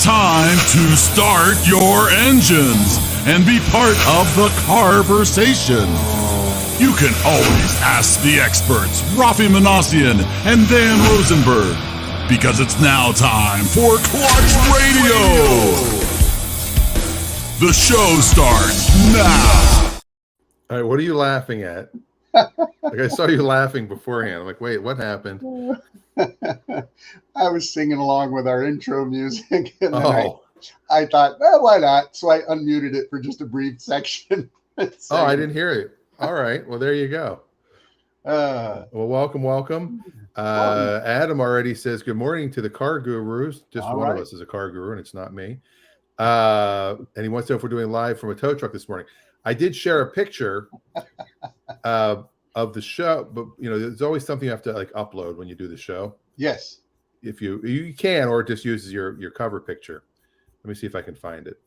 time to start your engines and be part of the conversation. You can always ask the experts, Raffi Manassian and Dan Rosenberg, because it's now time for Clutch Radio. The show starts now. All right, what are you laughing at? Like, I saw you laughing beforehand. I'm like, wait, what happened? I was singing along with our intro music, and then Oh, I thought, well, why not? So I unmuted it for just a brief section. oh, I didn't hear it. All right, well, there you go. Well, welcome. Adam already says good morning to the car gurus. Just All one right. of us is a car guru, and it's not me. And he wants to know if we're doing live from a tow truck this morning. I did share a picture of the show, but there's always something you have to like upload when you do the show. Yes. If you can, or it just uses your cover picture. Let me see if I can find it.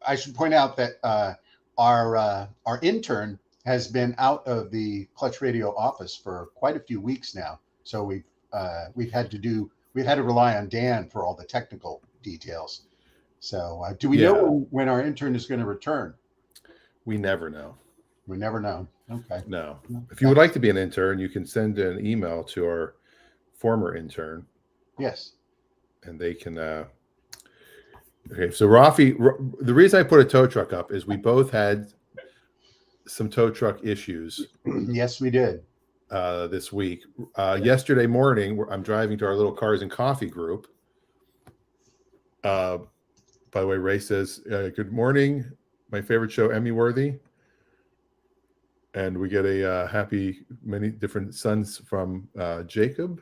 I should point out that our intern has been out of the Clutch Radio office for quite a few weeks now. So we've had to rely on Dan for all the technical details. So do we know when our intern is going to return? We never know. We never know. Okay. No. If you would like to be an intern, you can send an email to our former intern. Yes. And they can. Okay. So Raffi, the reason I put a tow truck up is we both had some tow truck issues. Yes, we did. This week. Yesterday morning, I'm driving to our little Cars and Coffee group. By the way, Ray says, good morning. My favorite show, Emmy worthy. And we get a happy many different sons from Jacob.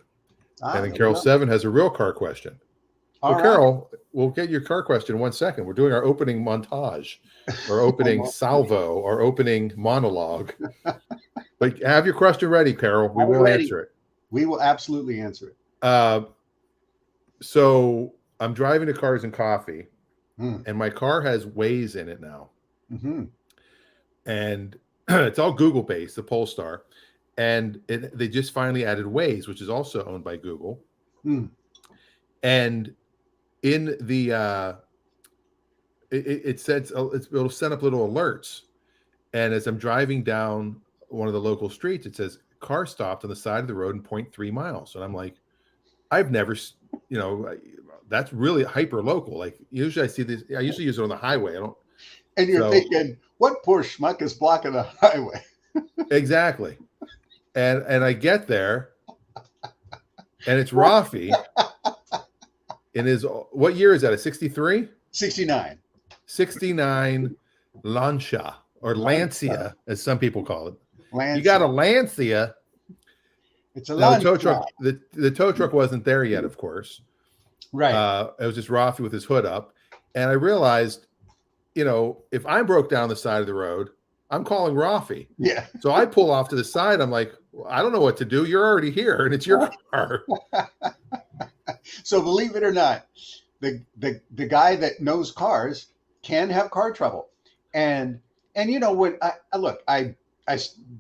And then Carol 7 has a real car question. Well, Carol, we'll get your car question in 1 second. We're doing our opening montage, our opening salvo, our opening monologue. But have your question ready, Carol. We will answer it. We will absolutely answer it. So I'm driving to Cars and Coffee, and my car has Waze in it now. Mm-hmm. And it's all Google based, the Polestar, and they just finally added Waze, which is also owned by Google. And in the it says it'll send up little alerts, and as I'm driving down one of the local streets, it says car stopped on the side of the road in 0.3 miles, and I'm like, I've never, that's really hyper local. Like usually I see this, I usually use it on the highway. I don't. And you're thinking, what poor schmuck is blocking the highway? Exactly. And I get there, and it's Raffi in his, what year is that? A 63? 69. 69 Lancia, or Lancia, as some people call it. Lancia. You got a Lancia. It's a Lancia. The tow truck. The tow truck wasn't there yet, of course. Right. It was just Raffi with his hood up, and I realized, if I broke down the side of the road, I'm calling Raffi. Yeah. So I pull off to the side. I'm like, well, I don't know what to do. You're already here, and it's your car. So believe it or not, the guy that knows cars can have car trouble. And when I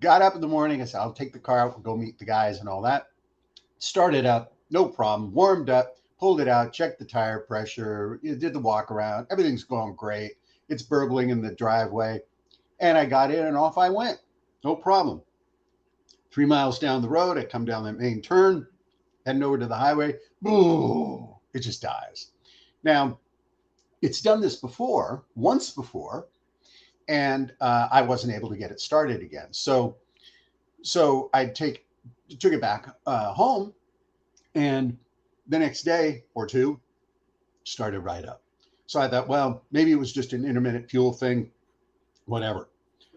got up in the morning, I said, I'll take the car out, we'll go meet the guys and all that. Started up, no problem, warmed up, pulled it out, checked the tire pressure, did the walk around. Everything's going great. It's burbling in the driveway. And I got in and off I went. No problem. 3 miles down the road, I come down that main turn, heading over to the highway. Boom, it just dies. Now, it's done this once before, and I wasn't able to get it started again. So I took it back home, and the next day or two, started right up. So I thought, well, maybe it was just an intermittent fuel thing, whatever.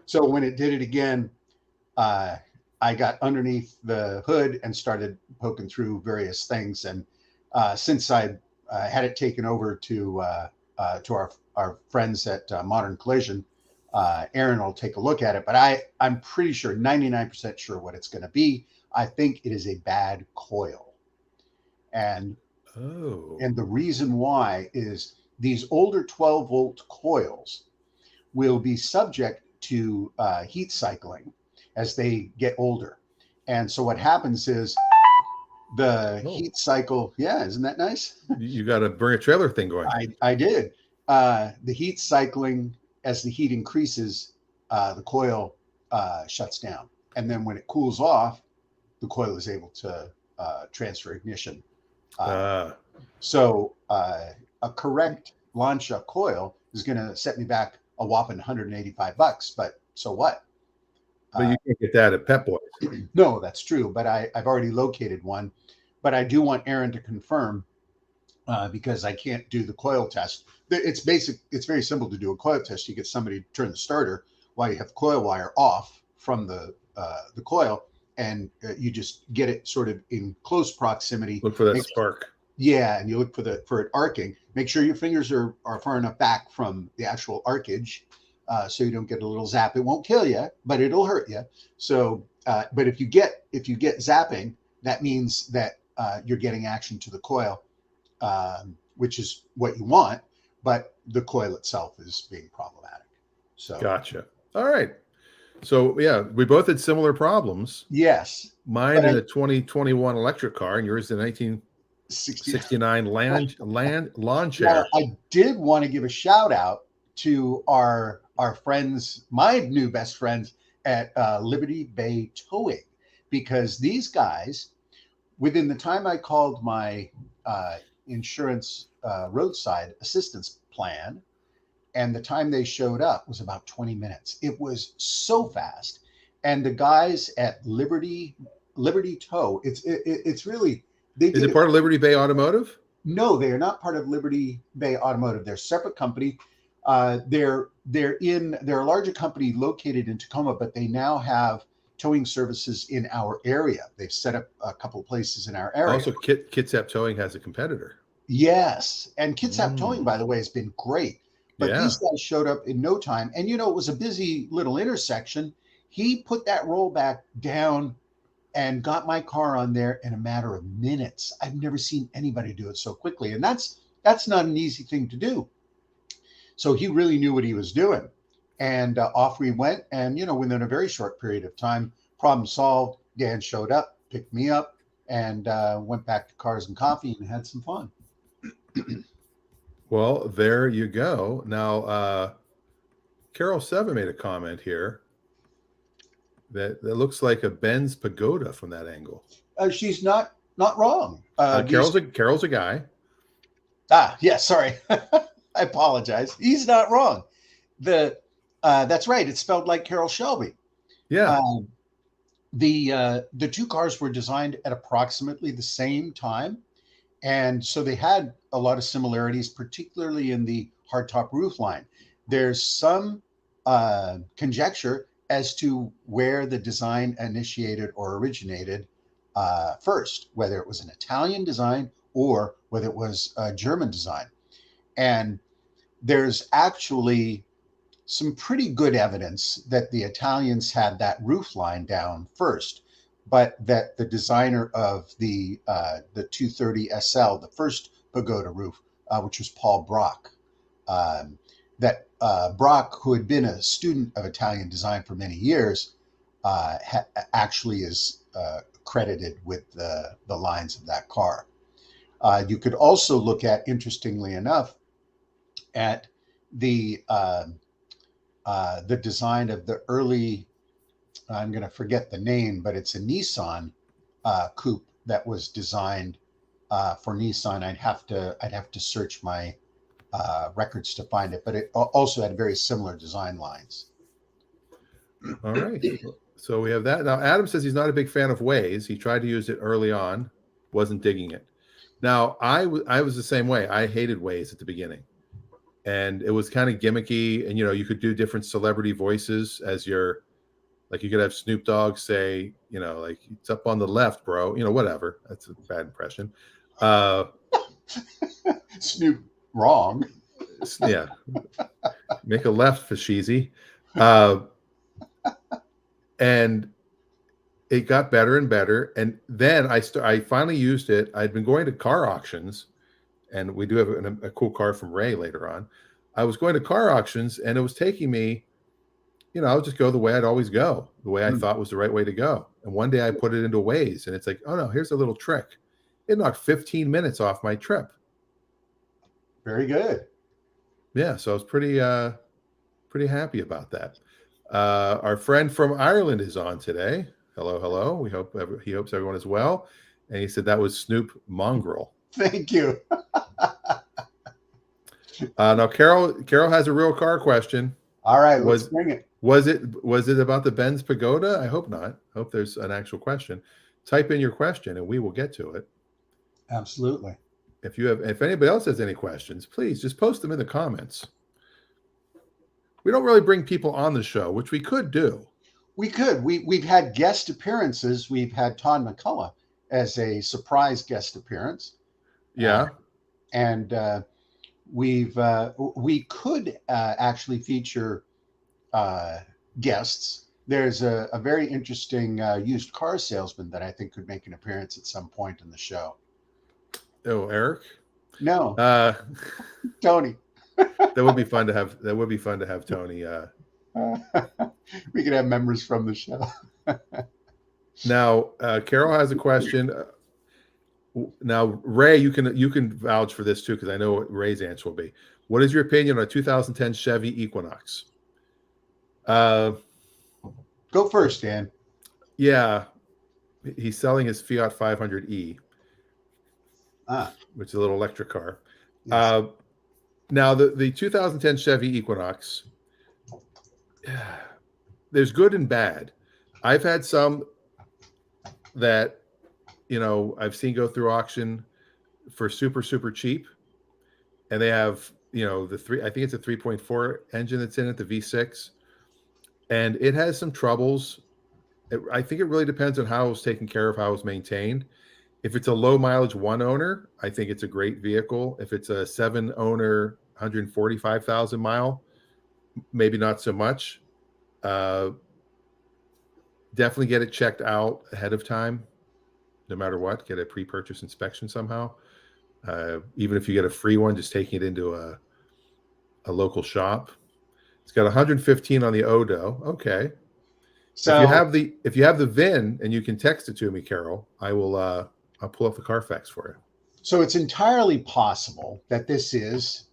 So when it did it again, I got underneath the hood and started poking through various things. And since I had it taken over to our friends at Modern Collision, Aaron will take a look at it. But I'm pretty sure, 99% sure what it's going to be. I think it is a bad coil. And the reason why is these older 12-volt coils will be subject to heat cycling as they get older. And so what happens is the Oh. heat cycle. Yeah, isn't that nice? You got to bring a trailer thing going. I did. The heat cycling, as the heat increases, the coil shuts down. And then when it cools off, the coil is able to transfer ignition. Uh, So a correct Lancia coil is going to set me back a whopping $185. But so what? but you can't get that at Pep Boys. No, that's true. But I've already located one. But I do want Aaron to confirm because I can't do the coil test. It's basic. It's very simple to do a coil test. You get somebody to turn the starter while you have the coil wire off from the coil, and you just get it sort of in close proximity. Look for that spark. Yeah, and you look for it arcing. Make sure your fingers are far enough back from the actual arcage, so you don't get a little zap. It won't kill you, but it'll hurt you. So, but if you get zapping, that means that you're getting action to the coil, which is what you want. But the coil itself is being problematic. So, Gotcha. All right. So yeah, we both had similar problems. yes, Mine in a 2021 electric car, and yours in 1969 lawn chair. Now, I did want to give a shout out to our friends, my new best friends at Liberty Bay Towing, because these guys, within the time I called my insurance roadside assistance plan, and the time they showed up was about 20 minutes. It was so fast, and the guys at Liberty Tow, it's really they Is it part of Liberty Bay Automotive? No, they are not part of Liberty Bay Automotive. They're a separate company. They're a larger company located in Tacoma, but they now have towing services in our area. They've set up a couple of places in our area. Also, Kitsap Towing has a competitor. Yes, and Kitsap Towing, by the way, has been great. But these guys showed up in no time, and it was a busy little intersection. He put that rollback down and got my car on there in a matter of minutes. I've never seen anybody do it so quickly, and that's not an easy thing to do. So he really knew what he was doing, and off we went. And within a very short period of time, problem solved. Dan showed up, picked me up, and went back to Cars and Coffee and had some fun. Well, there you go. Now, Carol Seven made a comment here that looks like a Benz Pagoda from that angle. She's not wrong. Carol's a guy. Yeah, sorry. I apologize. He's not wrong. That's right. It's spelled like Carol Shelby. Yeah. The two cars were designed at approximately the same time, and so they had a lot of similarities, particularly in the hardtop roof line. There's some conjecture as to where the design initiated or originated first, whether it was an Italian design or whether it was a German design. And there's actually some pretty good evidence that the Italians had that roof line down first, but that the designer of the 230 SL, the first Pagoda roof, which was Paul Brock, Brock, who had been a student of Italian design for many years, actually is credited with the lines of that car. You could also look at, interestingly enough, at the design of the early, I'm going to forget the name, but it's a Nissan coupe that was designed for Nissan. I'd have to search my records to find it, but it also had very similar design lines. All right. So we have that. Now, Adam says he's not a big fan of Waze. He tried to use it early on, wasn't digging it. Now, I was the same way. I hated Waze at the beginning. And it was kind of gimmicky. And, you could do different celebrity voices as your, like you could have Snoop Dogg say, like, it's up on the left, bro. Whatever. That's a bad impression. Snoop wrong. Yeah. Make a left for cheesy. And it got better and better. And then I finally used it. I'd been going to car auctions, and we do have a cool car from Ray later on. I was going to car auctions, and it was taking me I'll just go the way I'd always go, the way I thought was the right way to go. And one day I put it into Waze, and it's like, oh no, here's a little trick. It knocked 15 minutes off my trip. Very good. Yeah, so I was pretty happy about that. Our friend from Ireland is on today. Hello, hello. He hopes everyone is well. And he said that was Snoop Mongrel. Thank you. Now Carol has a real car question. All right, let's bring it. Was it about the Benz Pagoda? I hope not. I hope there's an actual question. Type in your question and we will get to it. Absolutely. If anybody else has any questions, please just post them in the comments. We don't really bring people on the show, which we could do. We could. We've had guest appearances. We've had Todd McCullough as a surprise guest appearance. Yeah. And we could actually feature guests. There's a very interesting used car salesman that I think could make an appearance at some point in the show. Oh, Eric? No. Tony. That would be fun to have. That would be fun to have Tony. We could have members from the show. Now, Carol has a question. Now, Ray, you can vouch for this too, because I know what Ray's answer will be. What is your opinion on a 2010 Chevy Equinox? Go first, Dan. Yeah, he's selling his Fiat 500e, which is a little electric car. Yes. Now, the 2010 Chevy Equinox, there's good and bad. I've had some that, I've seen go through auction for super, super cheap. And they have, I think it's a 3.4 engine that's in it, the V6. And it has some troubles. I think it really depends on how it was taken care of, how it was maintained. If it's a low mileage one owner, I think it's a great vehicle. If it's a 7 owner, 145,000 mile, maybe not so much. Definitely get it checked out ahead of time, no matter what. Get a pre-purchase inspection somehow. Even if you get a free one, just taking it into a local shop. It's got 115 on the Odo. Okay. So if you have the VIN and you can text it to me, Carol, I'll pull up the Carfax for you. So it's entirely possible that this is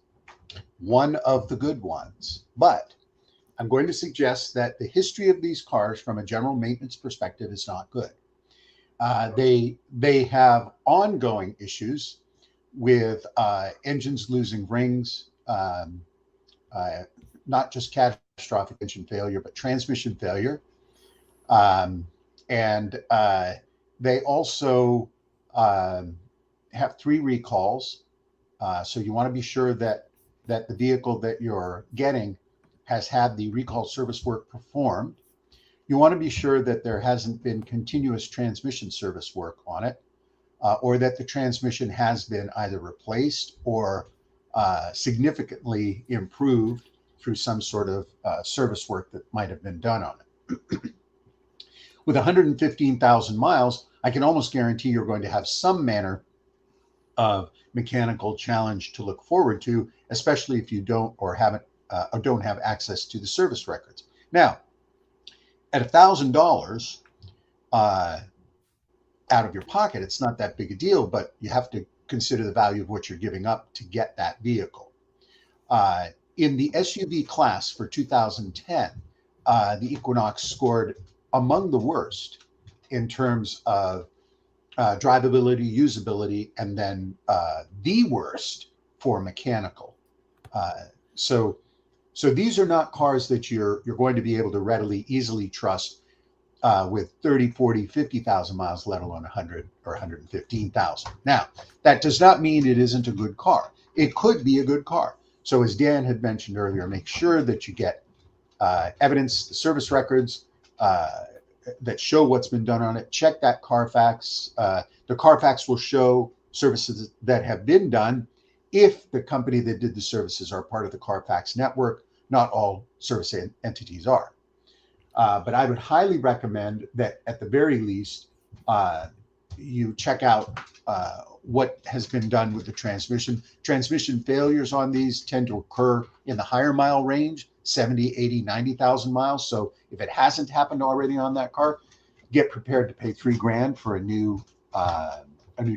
one of the good ones, but I'm going to suggest that the history of these cars from a general maintenance perspective is not good. They have ongoing issues with engines losing rings, not just catastrophic engine failure, but transmission failure. And they also have 3 recalls. So you want to be sure that the vehicle that you're getting has had the recall service work performed. You want to be sure that there hasn't been continuous transmission service work on it, or that the transmission has been either replaced or significantly improved through some sort of service work that might have been done on it. With 115,000 miles, I can almost guarantee you're going to have some manner of mechanical challenge to look forward to, especially if you don't or don't have access to the service records. Now, at $1,000 out of your pocket, it's not that big a deal, but you have to consider the value of what you're giving up to get that vehicle. In the SUV class for 2010, the Equinox scored among the worst in terms of drivability, usability, and then the worst for mechanical. So these are not cars that you're going to be able to readily, easily trust with 30, 40, 50,000 miles, let alone 100 or 115,000. Now, that does not mean it isn't a good car. It could be a good car. So as Dan had mentioned earlier, make sure that you get evidence, the service records that show what's been done on it. Check that Carfax. The Carfax will show services that have been done if the company that did the services are part of the Carfax network. Not all service entities are. But I would highly recommend that at the very least, you check out what has been done with the transmission. Transmission failures on these tend to occur in the higher mile range, 70, 80, 90,000 miles. So if it hasn't happened already on that car, get prepared to pay $3,000 for a new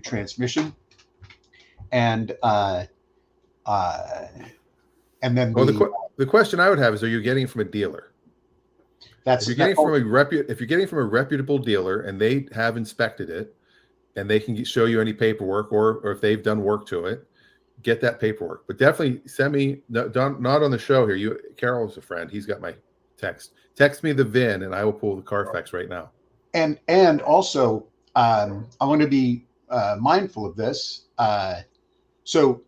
transmission. And and then Well, the question I would have is, are you getting from a dealer? That's if you're getting from a reputable dealer and they have inspected it and they can show you any paperwork or if they've done work to it, get that paperwork. But definitely send me, not on the show here. Carol's a friend. He's got my text. Text me the VIN and I will pull the Carfax right now. And also, I want to be mindful of this. So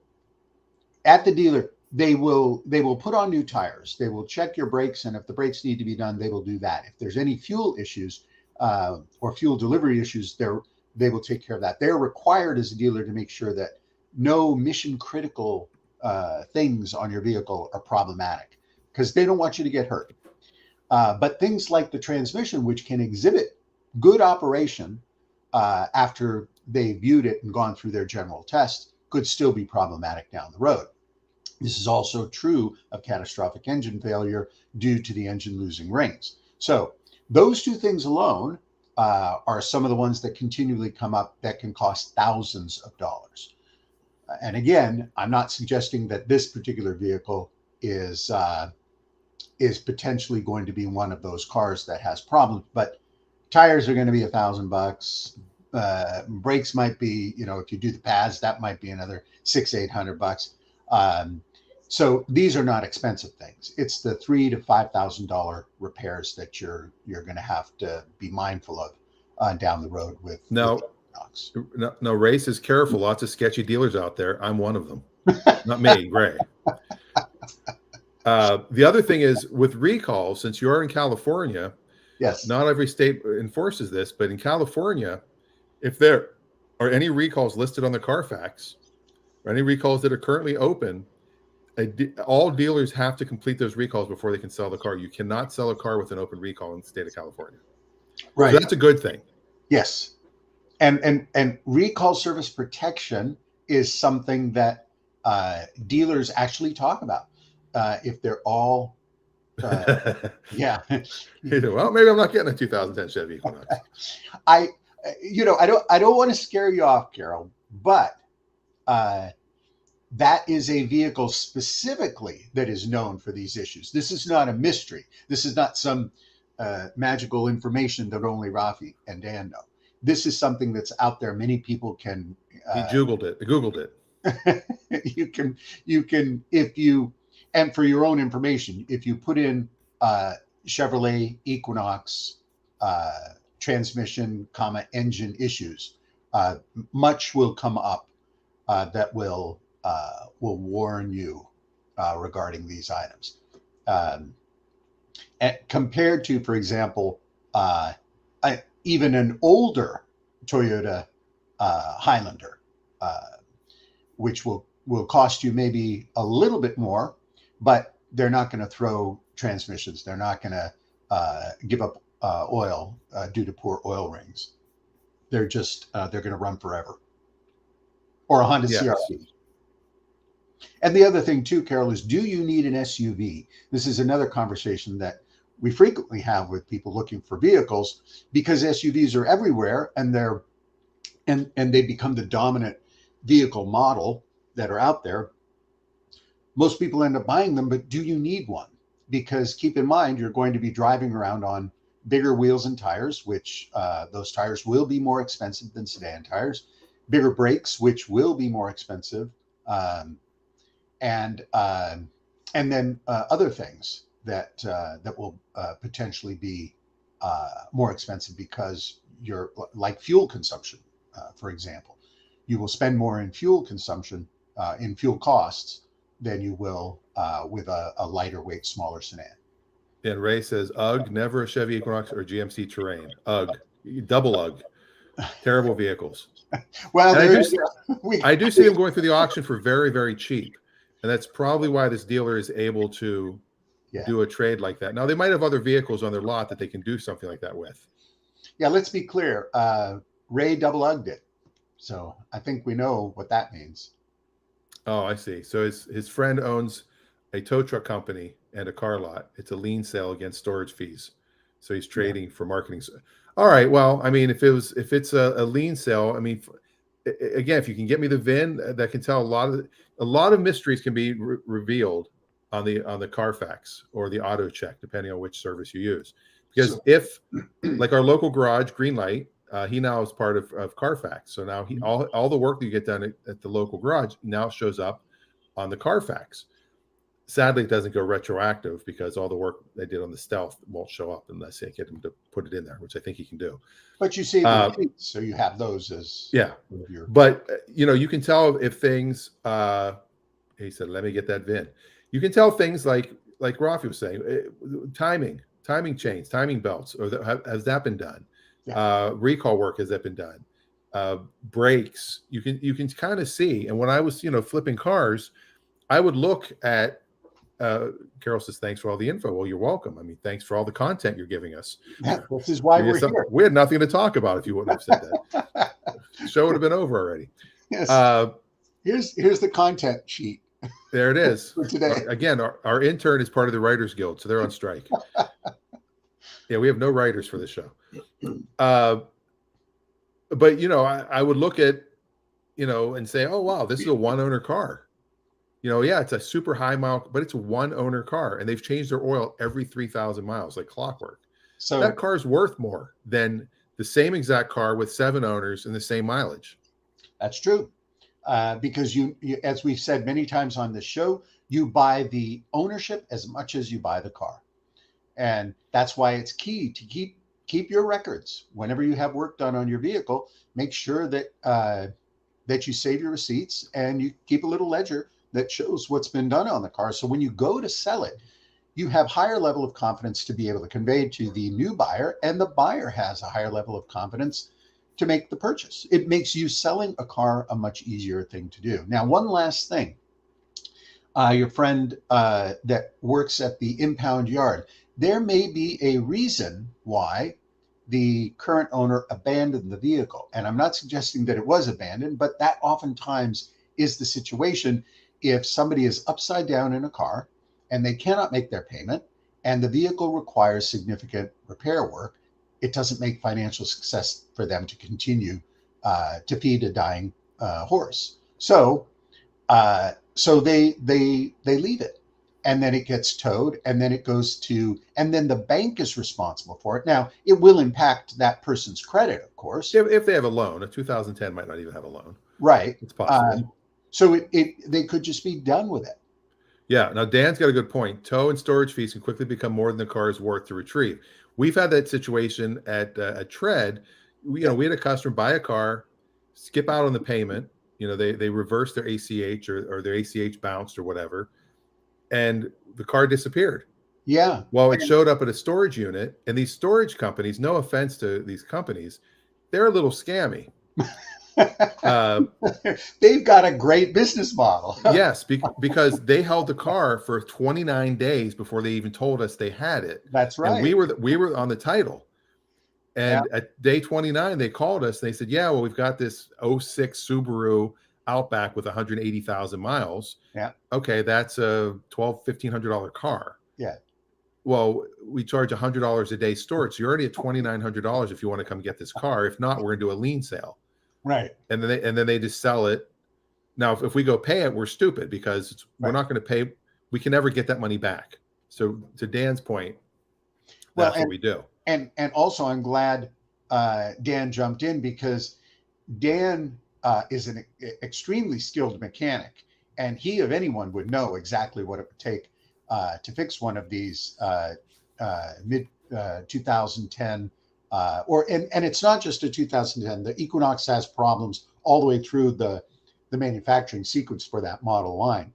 at the dealer, they will put on new tires. They will check your brakes, and if the brakes need to be done, they will do that. If there's any fuel issues or fuel delivery issues, they will take care of that. They're required as a dealer to make sure that no mission critical things on your vehicle are problematic, because they don't want you to get hurt. But things like the transmission, which can exhibit good operation after they viewed it and gone through their general test, could still be problematic down the road. This is also true of catastrophic engine failure due to the engine losing rings. So those two things alone are some of the ones that continually come up that can cost thousands of dollars. And again, I'm not suggesting that this particular vehicle is potentially going to be one of those cars that has problems, but tires are going to be $1,000. Brakes might be, if you do the pads, that might be another $600-800. So these are not expensive things. It's the $3,000 to $5,000 repairs that you're going to have to be mindful of down the road with. No, Ray says careful. Lots of sketchy dealers out there. I'm one of them. Not me, Ray. The other thing is with recalls, since you're in California, yes, not every state enforces this, but in California, if there are any recalls listed on the Carfax or any recalls that are currently open, all dealers have to complete those recalls before they can sell the car. You cannot sell a car with an open recall in the state of California. Right. So that's a good thing. Yes. And recall service protection is something that dealers actually talk about. If they're all, yeah. Well, maybe I'm not getting a 2010 Chevy Equinox. I don't want to scare you off, Carol, but that is a vehicle specifically that is known for these issues. This is not a mystery. This is not some magical information that only Raffi and Dan know. This is something that's out there. Many people can. He Googled it. You can, if you, and for your own information, if you put in Chevrolet Equinox transmission, engine issues, much will come up that will warn you regarding these items. And compared to, for example, even an older Toyota Highlander, which will cost you maybe a little bit more, but they're not going to throw transmissions. They're not going to give up oil due to poor oil rings. They're just they're going to run forever. Or a Honda CRV. And the other thing too, Carol, is do you need an SUV? This is another conversation that we frequently have with people looking for vehicles, because SUVs are everywhere and they become the dominant vehicle model that are out there. Most people end up buying them, but do you need one? Because keep in mind, you're going to be driving around on bigger wheels and tires, which those tires will be more expensive than sedan tires, bigger brakes, which will be more expensive, and then other things that will potentially be more expensive because you're like fuel consumption, for example. You will spend more in fuel consumption, in fuel costs, than you will with a lighter weight, smaller sedan. And Ray says, "Ugh, never a Chevy Equinox or GMC Terrain. Ugh, double ugh, terrible vehicles." Well, I do see them going through the auction for very, very cheap, and that's probably why this dealer is able to do a trade like that. Now, they might have other vehicles on their lot that they can do something like that with. Yeah, let's be clear. Ray double ugged it, so I think we know what that means. Oh, I see. So his friend owns a tow truck company and a car lot. It's a lien sale against storage fees. So he's trading for marketing. All right. Well, I mean, if it's a lien sale, I mean, again, if you can get me the VIN, that can tell a lot of mysteries can be revealed on the Carfax or the auto check, depending on which service you use. Because if, like our local garage, Greenlight, he now is part of Carfax. So now all the work that you get done at the local garage now shows up on the Carfax. Sadly, it doesn't go retroactive because all the work they did on the Stealth won't show up unless they get him to put it in there, which I think he can do. But you see the receipts, so you have those as But you can tell if things. He said, "Let me get that VIN." You can tell things like Raffi was saying, timing chains, timing belts, or has that been done? Yeah. Recall work, has that been done? Brakes, you can kind of see. And when I was flipping cars, I would look at. Carol says, "Thanks for all the info." Well, you're welcome. I mean, thanks for all the content you're giving us. Yeah, this is why we're here. We had nothing to talk about if you wouldn't have said that. The show would have been over already. Yes. Here's the content sheet. There it is. For today. Again, our intern is part of the Writers Guild, so they're on strike. Yeah, we have no writers for this show. But I would look at, and say, "Oh wow, this is a one-owner car." Yeah, it's a super high mile, but it's a one owner car, and they've changed their oil every 3,000 miles, like clockwork. So that car's worth more than the same exact car with 7 owners and the same mileage. That's true. Because you, as we've said many times on this show, you buy the ownership as much as you buy the car. And that's why it's key to keep your records. Whenever you have work done on your vehicle, make sure that that you save your receipts and you keep a little ledger that shows what's been done on the car. So when you go to sell it, you have higher level of confidence to be able to convey to the new buyer, and the buyer has a higher level of confidence to make the purchase. It makes you selling a car a much easier thing to do. Now, one last thing. Your friend that works at the impound yard, there may be a reason why the current owner abandoned the vehicle. And I'm not suggesting that it was abandoned, but that oftentimes is the situation. If somebody is upside down in a car and they cannot make their payment and the vehicle requires significant repair work, it doesn't make financial success for them to continue to feed a dying horse. So they leave it, and then it gets towed, and then it goes to, and then the bank is responsible for it. Now, it will impact that person's credit, of course. If they have a loan. A 2010 might not even have a loan. Right. It's possible. So they could just be done with it. Yeah. Now, Dan's got a good point. Tow and storage fees can quickly become more than the car is worth to retrieve. We've had that situation at Tread. We had a customer buy a car, skip out on the payment. They reversed their ACH or their ACH bounced or whatever, and the car disappeared. Yeah. Well, it showed up at a storage unit, and these storage companies, no offense to these companies, they're a little scammy. They've got a great business model. Yes, because they held the car for 29 days before they even told us they had it. That's right. And we were on the title. And at day 29, they called us. They said, "Yeah, well, we've got this '06 Subaru Outback with 180,000 miles. Yeah. Okay, that's a $1,500 car. Yeah. Well, we charge $100 a day storage. So you're already at $2,900 if you want to come get this car. If not, we're going to do a lien sale." Right. And then they just sell it. Now, if we go pay it, we're stupid because we're not going to pay. We can never get that money back. So to Dan's point, that's what we do. And also, I'm glad Dan jumped in, because Dan is an extremely skilled mechanic, and he of anyone would know exactly what it would take to fix one of these mid 2010. And it's not just a 2010. The Equinox has problems all the way through the manufacturing sequence for that model line.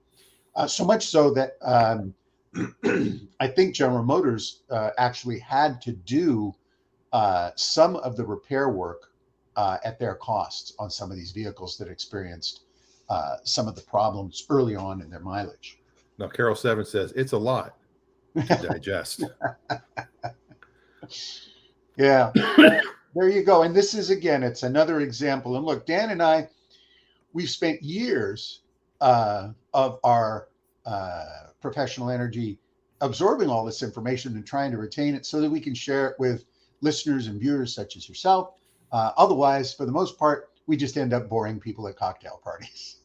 So much so that I think General Motors actually had to do some of the repair work at their costs on some of these vehicles that experienced some of the problems early on in their mileage. Now, Carol Seven says it's a lot to digest. Yeah, there you go. And this is, again, it's another example. And look, Dan and I, we've spent years of our professional energy absorbing all this information and trying to retain it so that we can share it with listeners and viewers such as yourself. Otherwise, for the most part, we just end up boring people at cocktail parties.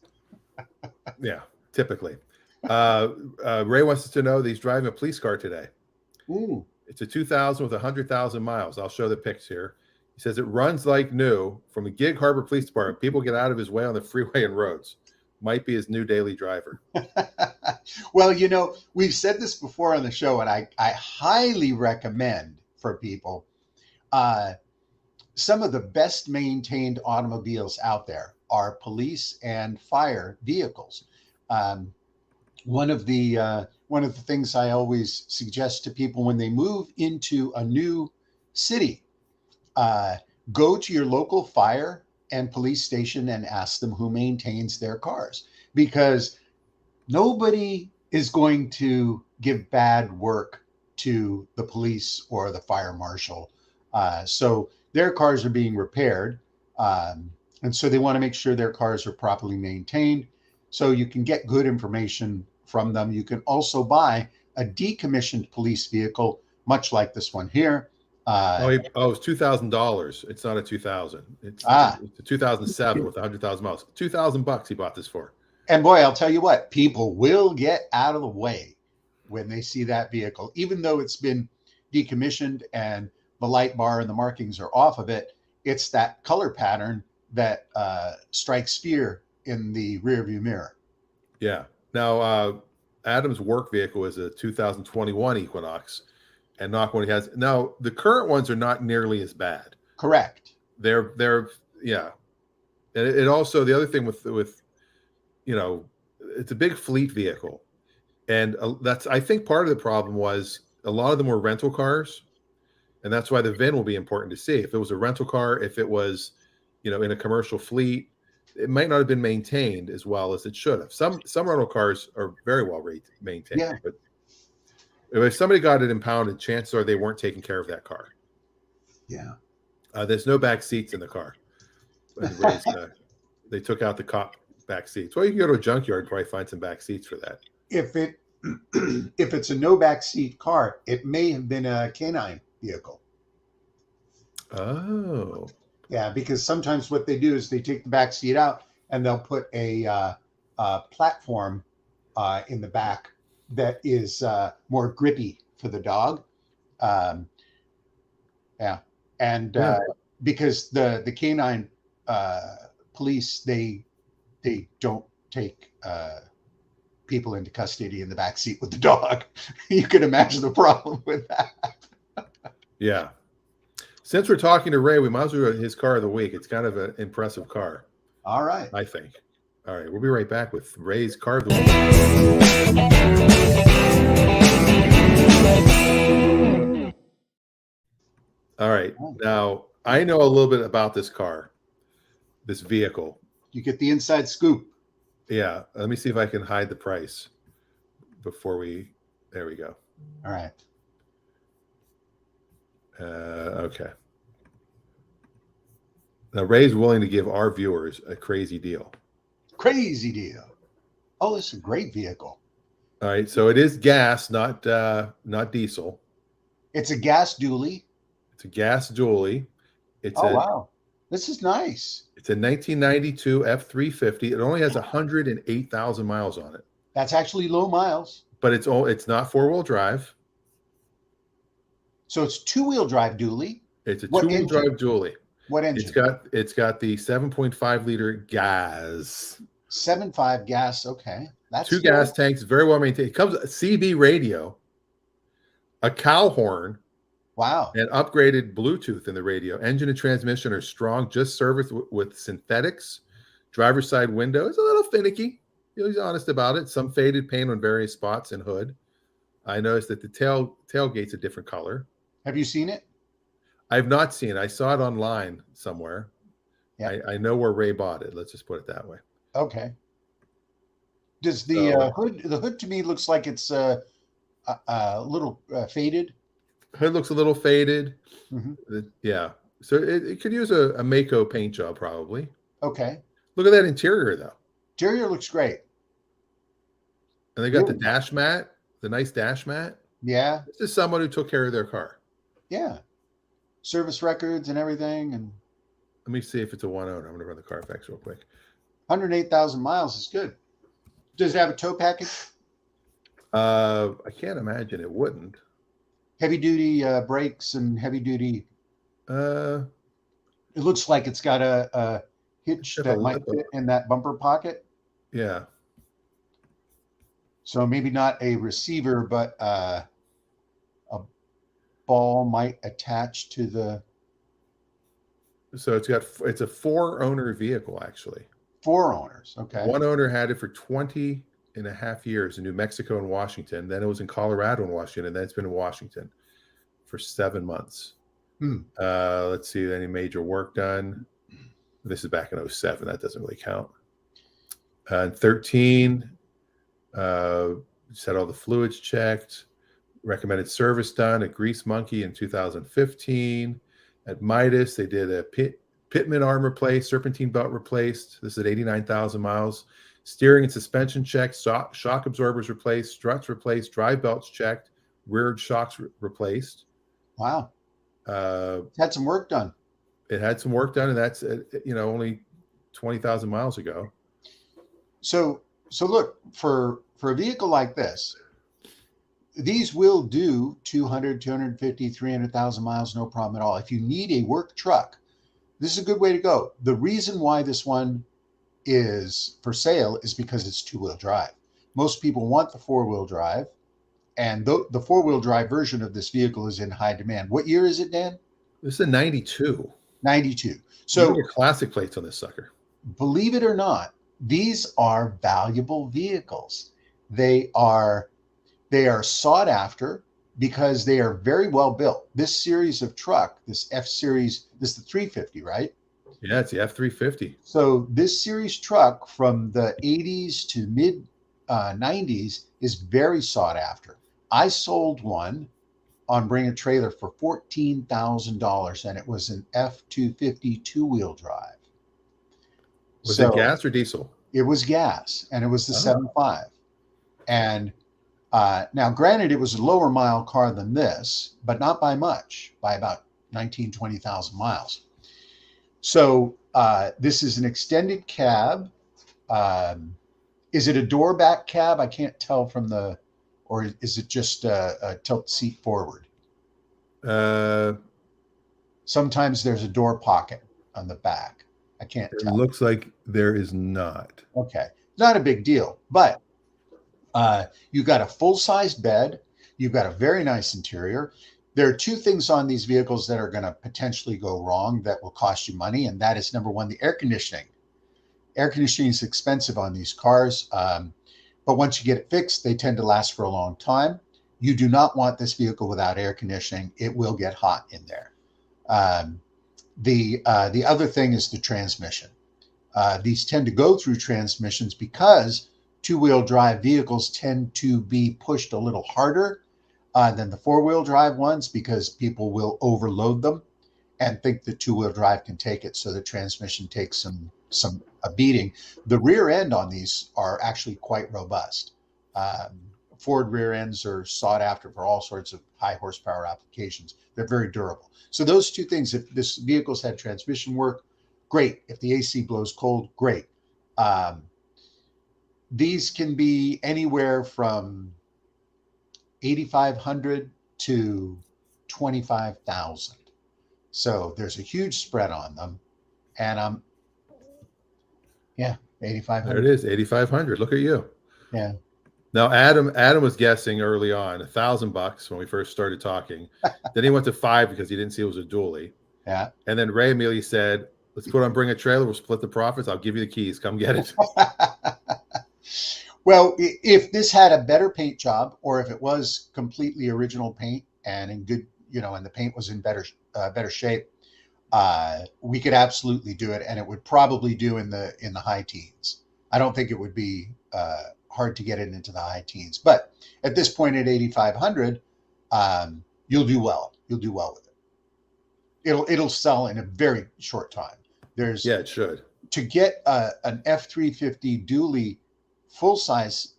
Yeah, typically. Ray wants us to know that he's driving a police car today. Ooh. It's a 2000 with 100,000 miles. I'll show the pics here. He says it runs like new from the Gig Harbor Police Department. People get out of his way on the freeway and roads. Might be his new daily driver. Well, you know, we've said this before on the show, and I highly recommend for people some of the best maintained automobiles out there are police and fire vehicles. One of the things I always suggest to people when they move into a new city, go to your local fire and police station and ask them who maintains their cars, because nobody is going to give bad work to the police or the fire marshal. So their cars are being repaired. And so they want to make sure their cars are properly maintained. So you can get good information from them. You can also buy a decommissioned police vehicle, much like this one here. It's $2,000. It's not a 2000. It's a 2007 with 100,000 miles. $2,000 he bought this for. And boy, I'll tell you what, people will get out of the way when they see that vehicle, even though it's been decommissioned and the light bar and the markings are off of it. It's that color pattern that strikes fear in the rearview mirror. Yeah. Now, Adam's work vehicle is a 2021 Equinox, and knock one he has. Now, the current ones are not nearly as bad. Correct. They're yeah. And it also, the other thing with you know, it's a big fleet vehicle, and that's, I think, part of the problem was a lot of them were rental cars, and that's why the VIN will be important to see. If it was a rental car, if it was, you know, in a commercial fleet, it might not have been maintained as well as it should have. Some rental cars are very well maintained, yeah. But if somebody got it impounded, chances are they weren't taking care of that car. Yeah. There's no back seats in the car. They took out the cop back seats. Well, you can go to a junkyard and probably find some back seats for that. If it's a no back seat car, it may have been a canine vehicle. Oh. Yeah, because sometimes what they do is they take the back seat out and they'll put a platform in the back that is more grippy for the dog. Yeah, and because the canine police, they don't take people into custody in the back seat with the dog. You can imagine the problem with that. Yeah. Since we're talking to Ray, we might as well go to his car of the week. It's kind of an impressive car. All right. I think. All right. We'll be right back with Ray's car of the week. All right. Now, I know a little bit about this car, this vehicle. You get the inside scoop. Yeah. Let me see if I can hide the price before there we go. All right. Okay. Now, Ray's willing to give our viewers a crazy deal. Crazy deal. Oh, this is a great vehicle. All right. So it is gas, not diesel. It's a gas dually. It's a gas dually. Wow. This is nice. It's a 1992 F-350. It only has 108,000 miles on it. That's actually low miles. But it's not four-wheel drive. So it's two-wheel drive dually. It's a two-wheel drive dually. What engine? It's got the 7.5 liter gas. 7.5 gas. Okay, that's two gas tanks, very well maintained. It comes with a CB radio, a cow horn. Wow. And upgraded Bluetooth in the radio. Engine and transmission are strong, just serviced with synthetics. Driver's side window is a little finicky. He's honest about it. Some faded paint on various spots and hood. I noticed that the tailgate's a different color. Have you seen it? I've not seen it. I saw it online somewhere. Yeah. I know where Ray bought it. Let's just put it that way. Okay. Does the hood? The hood to me looks like it's a little faded. Hood looks a little faded. Mm-hmm. Yeah. So it could use a Mako paint job probably. Okay. Look at that interior though. Interior looks great. And they got the dash mat, the nice dash mat. Yeah. This is someone who took care of their car. Yeah. Service records and everything. And Let me see if it's a one owner. I'm going to run the Carfax real quick. 108,000 miles is good. Does it have a tow package? I can't imagine it wouldn't. Heavy duty brakes and heavy duty. Uh, It looks like it's got a hitch Got that a might lip fit in that bumper pocket. yeah. So maybe not a receiver, but a ball might attach to the So it's a 4-owner vehicle, actually. 4 owners. Okay. One owner had it for 20 and a half years in New Mexico and Washington. Then it was in Colorado and Washington. And then it's been in Washington for 7 months. Let's see, any major work done. This is back in 07. That doesn't really count. In 13, just had all the fluids checked. Recommended service done at Grease Monkey in 2015. At Midas, they did a Pitman arm replaced, serpentine belt replaced. This is at 89,000 miles. Steering and suspension checked, shock absorbers replaced, struts replaced, drive belts checked, rear shocks replaced. Wow. Had some work done. It had some work done, and that's only 20,000 miles ago. So look, for a vehicle like this, these will do 200, 250, 300,000 miles, no problem at all. If you need a work truck, this is a good way to go. The reason why this one is for sale is because it's 2-wheel drive. Most people want the 4-wheel drive, and the 4-wheel drive version of this vehicle is in high demand. What year is it, Dan? This is a 92. 92. So your classic plates on this sucker. Believe it or not, these are valuable vehicles. They are sought after because they are very well built. This series of truck, this F series, this is the 350, right? Yeah, it's the F350. So this series truck from the 80s to mid 90s is very sought after. I sold one on Bring a Trailer for $14,000, and it was an F250 2-wheel drive. Was it gas or diesel? It was gas, and it was the 7.5. And now, granted, it was a lower mile car than this, but not by much, by about 20,000 miles. So this is an extended cab. Is it a door back cab? I can't tell from the, or is it just a tilt seat forward? Sometimes there's a door pocket on the back. I can't tell. It looks like there is not. Okay. Not a big deal, but you've got a full-size bed. You've got a very nice interior. There are 2 things on these vehicles that are going to potentially go wrong that will cost you money, and that is, number one, the air conditioning. Air conditioning is expensive on these cars, but once you get it fixed, they tend to last for a long time. You do not want this vehicle without air conditioning. It will get hot in there. The other thing is the transmission. These tend to go through transmissions because 2-wheel drive vehicles tend to be pushed a little harder than the 4-wheel drive ones because people will overload them and think the 2-wheel drive can take it. So the transmission takes a beating. The rear end on these are actually quite robust. Ford rear ends are sought after for all sorts of high horsepower applications. They're very durable. So those 2 things, if this vehicle's had transmission work, great. If the AC blows cold, great. These can be anywhere from 8,500 to 25,000. So there's a huge spread on them. And 8,500. There it is, 8,500. Look at you. Yeah. Now, Adam was guessing early on $1,000 when we first started talking. Then he went to 5 because he didn't see it was a dually. Yeah. And then Ray immediately said, "Let's put on Bring a Trailer. We'll split the profits. I'll give you the keys. Come get it." Well, if this had a better paint job, or if it was completely original paint and in good, and the paint was in better shape, we could absolutely do it, and it would probably do in the high teens. I don't think it would be hard to get it into the high teens, but at this point at 8,500, you'll do well. You'll do well with it. It'll sell in a very short time. It should. To get an F350 dually full size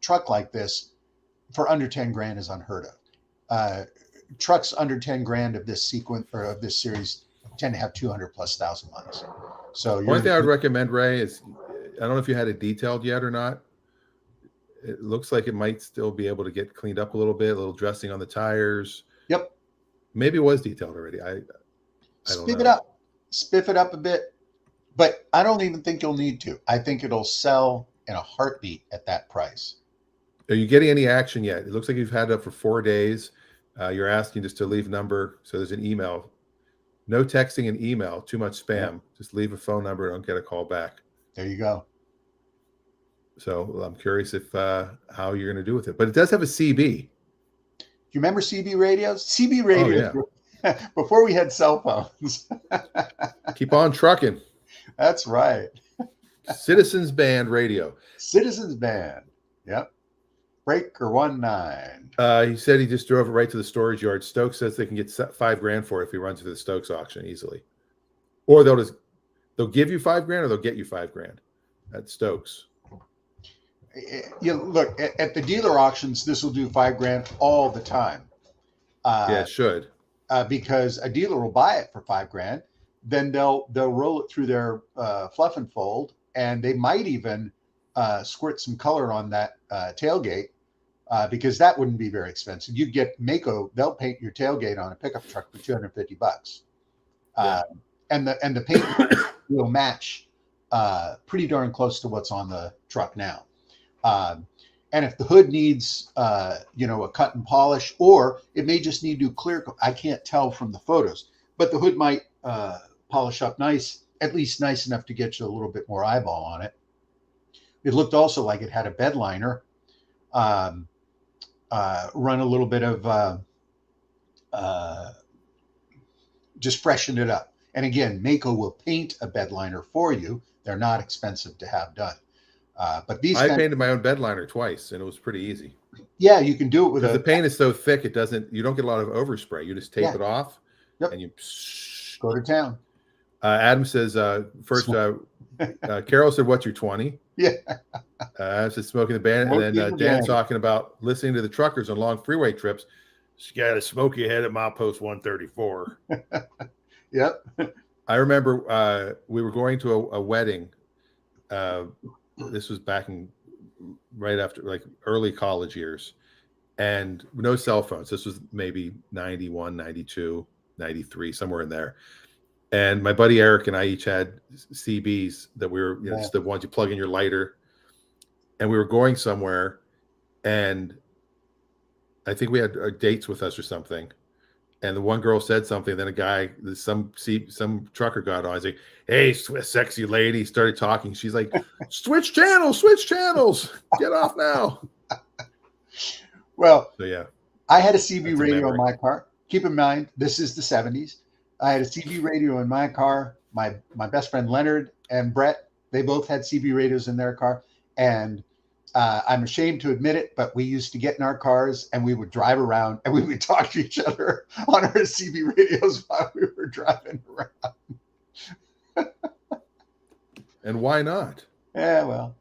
truck like this, for under 10 grand is unheard of. Trucks under 10 grand of this sequence or of this series tend to have 200,000+ miles. So One thing I would recommend, Ray, is I don't know if you had it detailed yet or not. It looks like it might still be able to get cleaned up a little bit, a little dressing on the tires. Yep. Maybe it was detailed already. I don't know. Spiff it up a bit, but I don't even think you'll need to. I think it'll sell in a heartbeat at that price. Are you getting any action yet? It looks like you've had it up for 4 days. You're asking just to leave number. So there's an email. No texting and email. Too much spam. Yep. Just leave a phone number. Don't get a call back. There you go. So I'm curious if how you're going to do with it. But it does have a CB. You remember CB radios? CB radios. Oh, yeah. Before we had cell phones. Keep on trucking. That's right. Citizens Band radio. Citizens Band. Yep. Breaker 19. He said he just drove it right to the storage yard. Stokes says they can get $5 grand for it if he runs to the Stokes auction easily. Or they'll give you $5 grand or they'll get you $5 grand at Stokes. You look at the dealer auctions, this will do $5 grand all the time. Yeah, it should. Because a dealer will buy it for $5 grand, then they'll roll it through their fluff and fold, and they might even squirt some color on that tailgate because that wouldn't be very expensive. You'd get Mako; they'll paint your tailgate on a pickup truck for $250. Yeah. And the paint will match pretty darn close to what's on the truck now. And if the hood needs, a cut and polish, or it may just need to clear, I can't tell from the photos, but the hood might polish up nice, at least nice enough to get you a little bit more eyeball on it. It looked also like it had a bed liner, run a little bit of, just freshen it up. And again, Mako will paint a bed liner for you. They're not expensive to have done. But I painted my own bed liner twice, and it was pretty easy. Yeah, you can do it with the paint is so thick you don't get a lot of overspray. You just tape it off, and you go to town. Adam says first. Carol said, "What's your 20?" Yeah. I said, "Smoking the band," and then Dan talking about listening to the truckers on long freeway trips. She got a smoky head at milepost 134. Yep. I remember we were going to a wedding. This was back right after like early college years, and no cell phones. This was maybe 91, 92, 93, somewhere in there. And my buddy Eric and I each had CBs that we were, just the ones you plug in your lighter. And we were going somewhere, and I think we had our dates with us or something. And the one girl said something, then a guy, some trucker got on. I was like, "Hey, sexy lady," started talking. She's like, switch channels, get off now. Well, so yeah, I had a CB radio in my car. Keep in mind, this is the 70s. I had a CB radio in my car. My best friend Leonard and Brett, they both had CB radios in their car. And I'm ashamed to admit it, but we used to get in our cars and we would drive around and we would talk to each other on our CB radios while we were driving around. And why not? Yeah, well.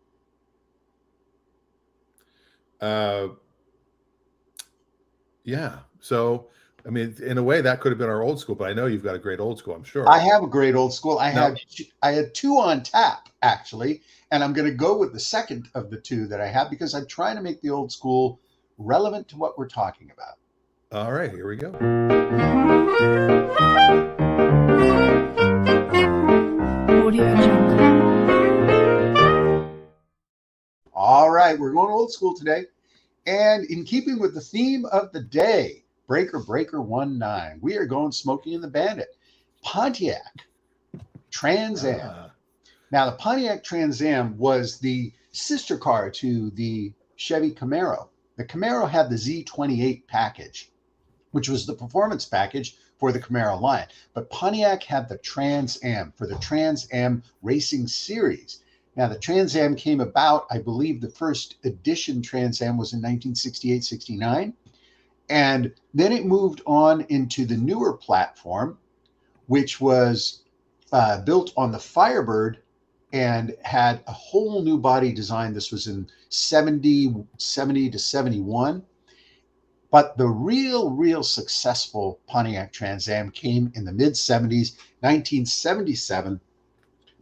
Yeah. So, I mean, in a way, that could have been our old school, but I know you've got a great old school, I'm sure. I have a great old school. I had two on tap, actually. And I'm going to go with the second of the two that I have because I'm trying to make the old school relevant to what we're talking about. All right, here we go. All right, we're going old school today. And in keeping with the theme of the day, Breaker 19, we are going Smokey and the Bandit. Pontiac Trans Am. Now, the Pontiac Trans Am was the sister car to the Chevy Camaro. The Camaro had the Z28 package, which was the performance package for the Camaro line. But Pontiac had the Trans Am for the Trans Am Racing Series. Now, the Trans Am came about, I believe the first edition Trans Am was in 1968-69. And then it moved on into the newer platform, which was built on the Firebird and had a whole new body design. This was in 70 to 71. But the real successful Pontiac Trans Am came in the mid 70s, 1977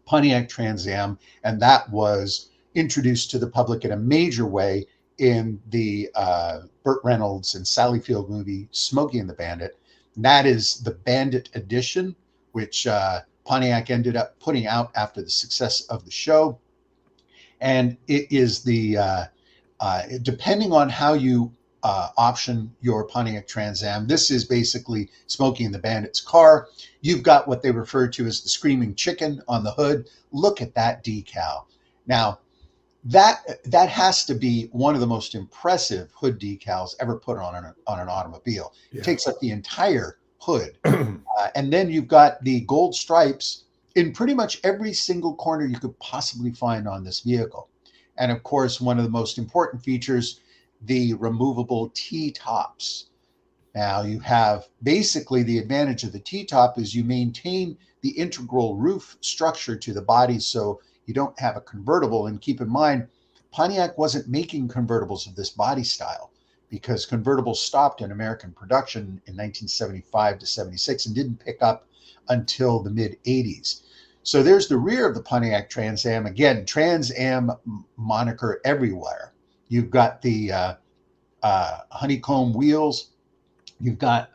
Pontiac Trans Am, and that was introduced to the public in a major way in the Burt Reynolds and Sally Field movie Smokey and the Bandit. And that is the Bandit Edition, which Pontiac ended up putting out after the success of the show. And it is depending on how you option your Pontiac Trans Am, this is basically Smokey and the Bandit's car. You've got what they refer to as the Screaming Chicken on the hood. Look at that decal. Now, that has to be one of the most impressive hood decals ever put on an automobile. Yeah. It takes up the entire hood. And then you've got the gold stripes in pretty much every single corner you could possibly find on this vehicle. And of course, one of the most important features, the removable T-tops. Now you have basically the advantage of the T-top is you maintain the integral roof structure to the body, so you don't have a convertible. And keep in mind, Pontiac wasn't making convertibles of this body style because convertibles stopped in American production in 1975 to 76 and didn't pick up until the mid 80s. So there's the rear of the Pontiac Trans Am. Again, Trans Am moniker everywhere. You've got the honeycomb wheels. You've got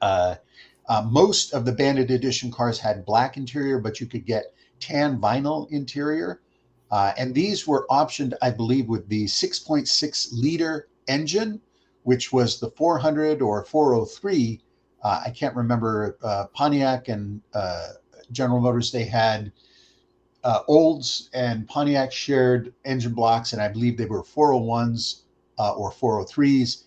most of the Bandit Edition cars had black interior, but you could get tan vinyl interior. And these were optioned, I believe, with the 6.6 liter engine, which was the 400 or 403. I can't remember. Pontiac and General Motors, they had Olds and Pontiac shared engine blocks, and I believe they were 401s or 403s.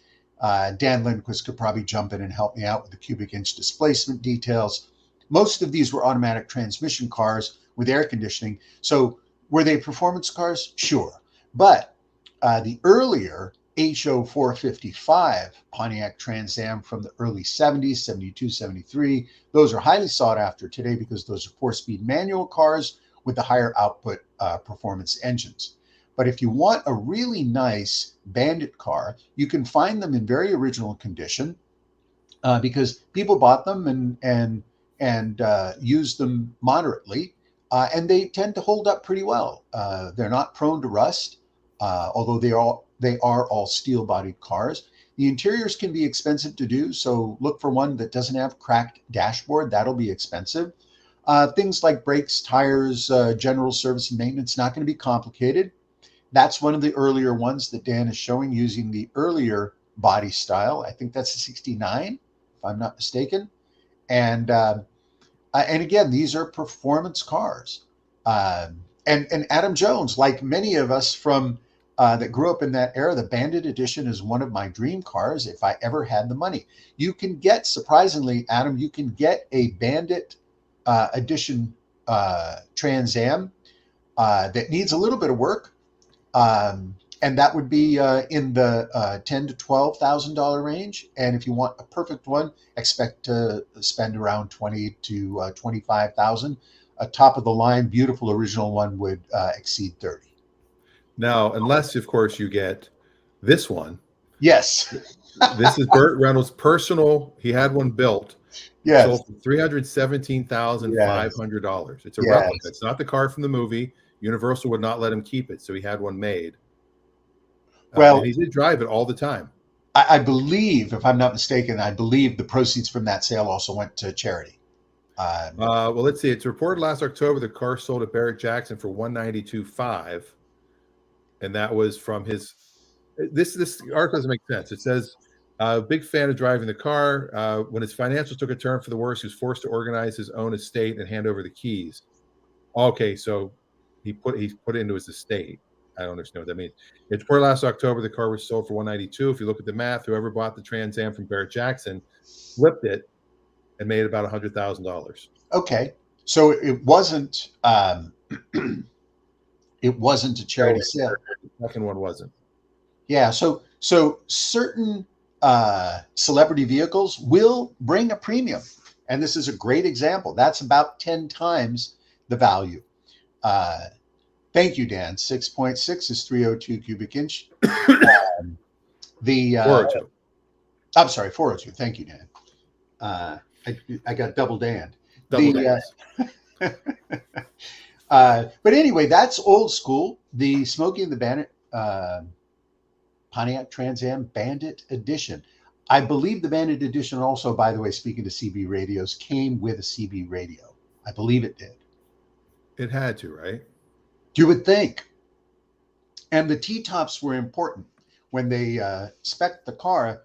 Dan Lindquist could probably jump in and help me out with the cubic inch displacement details. Most of these were automatic transmission cars with air conditioning. So were they performance cars? Sure. But the earlier HO 455 Pontiac Trans Am from the early 70s, 72, 73, those are highly sought after today because those are 4-speed manual cars with the higher output performance engines. But if you want a really nice Bandit car, you can find them in very original condition because people bought them and used them moderately, and they tend to hold up pretty well. They're not prone to rust, although they are all steel-bodied cars. The interiors can be expensive to do, so look for one that doesn't have cracked dashboard. That'll be expensive. Things like brakes, tires, general service and maintenance, not going to be complicated. That's one of the earlier ones that Dan is showing using the earlier body style. I think that's a 69, if I'm not mistaken. And again, these are performance cars. And Adam Jones, like many of us from that grew up in that era, the Bandit Edition is one of my dream cars if I ever had the money. You can get, surprisingly, Adam, you can get a Bandit Edition Trans Am that needs a little bit of work. And that would be in the $10,000 to $12,000 range. And if you want a perfect one, expect to spend around $20,000 to $25,000. A top of the line, beautiful original one would exceed $30,000. Now, unless of course you get this one. Yes. This is Burt Reynolds' personal. He had one built. Yes. Sold for $317,500. It's a Yes. replica. It's not the car from the movie. Universal would not let him keep it, so he had one made. Well, and he did drive it all the time. I believe, if I'm not mistaken, I believe the proceeds from that sale also went to charity. Well, let's see. It's reported last October the car sold at Barrett Jackson for $192,500, and that was from his. This article doesn't make sense. It says, big fan of driving the car. When his financials took a turn for the worse, he was forced to organize his own estate and hand over the keys. Okay, so he put it into his estate. I don't understand what that means. It's reported last October the car was sold for $192,000. If you look at the math, whoever bought the Trans Am from Barrett Jackson flipped it and made about $100,000. Okay, so it wasn't it wasn't a charity sale. The second one wasn't. Yeah, so certain celebrity vehicles will bring a premium, and this is a great example. That's about 10 times the value. Thank you, Dan. 6.6 is 302 cubic inch. I'm sorry, 402. Thank you, Dan. I got double Dan. Double The, dance. but anyway, that's old school. The Smokey and the Bandit Pontiac Trans Am Bandit Edition. I believe the Bandit Edition also, by the way, speaking to CB radios, came with a CB radio. I believe it did. It had to, right? You would think. And the T-tops were important. When they spec'd the car,